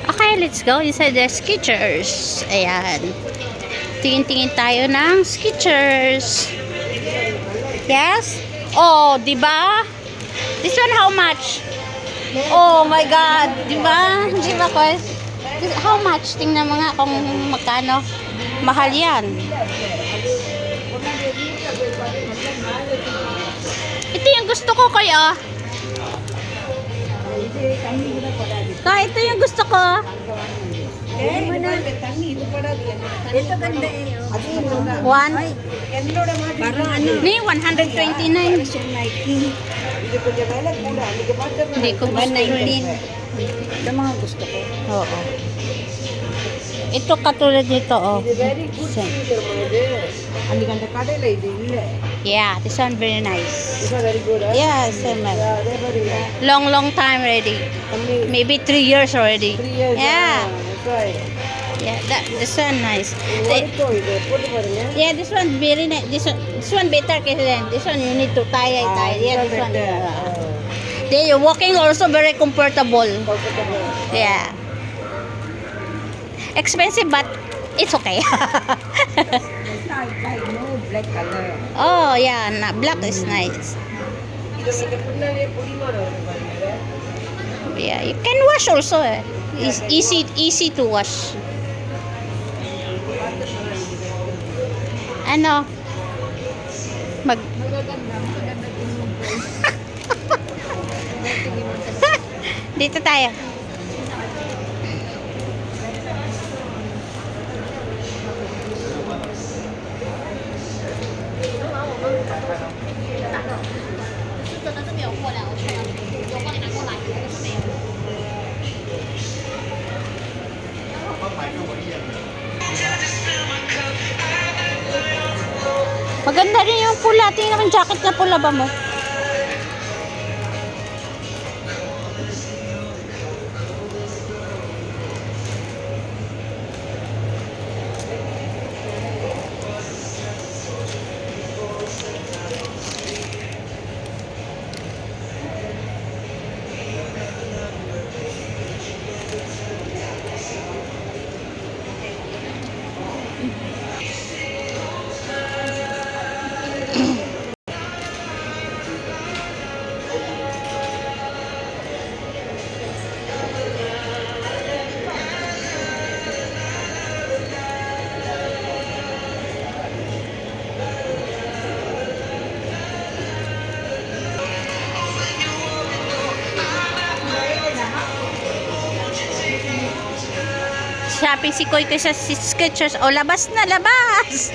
Okay, let's go inside the Skechers. Ayan. Tingin-tingin tayo ng Skechers. Yes? Oh, di ba? This one how much? Oh my God, di ba? Di ba, Koy? How much? Tingnan mo nga kung magkano. Mahal yan. Ito yung gusto ko, Koy, oh. Ito yung gusto ko. Ito ganda eh. One. Parang ano? Ni 129. Hindi ko gusto rin. Ito mga gusto ko. Oo. Ito katulad nito, oh. ಅಲ್ಲಿ ಗಂಟ ಕಡೆಯಲ್ಲ ಇದೆ ಇಲ್ಲೇ. Yeah, this one very nice. This one very good. Yeah, same. Yeah, they're very good. Long time already. Only Maybe 3 years already. 3 years. Yeah. That's right. Yeah, this one nice. What is it? Put it in. Yeah, this one very nice. This one better kasi then. This one you need to tie. Yeah, this one. Then you're walking also very comfortable. Comfortable. Yeah. Expensive but it's okay. No black color. Oh yeah, black is nice. Yeah, you can wash also. It's easy to wash. Ano? Dito tayo. Maganda rin yung pula. Tingnan yung jacket na pula ba mo? Shopping si Koy sa Skechers. O, labas na, labas!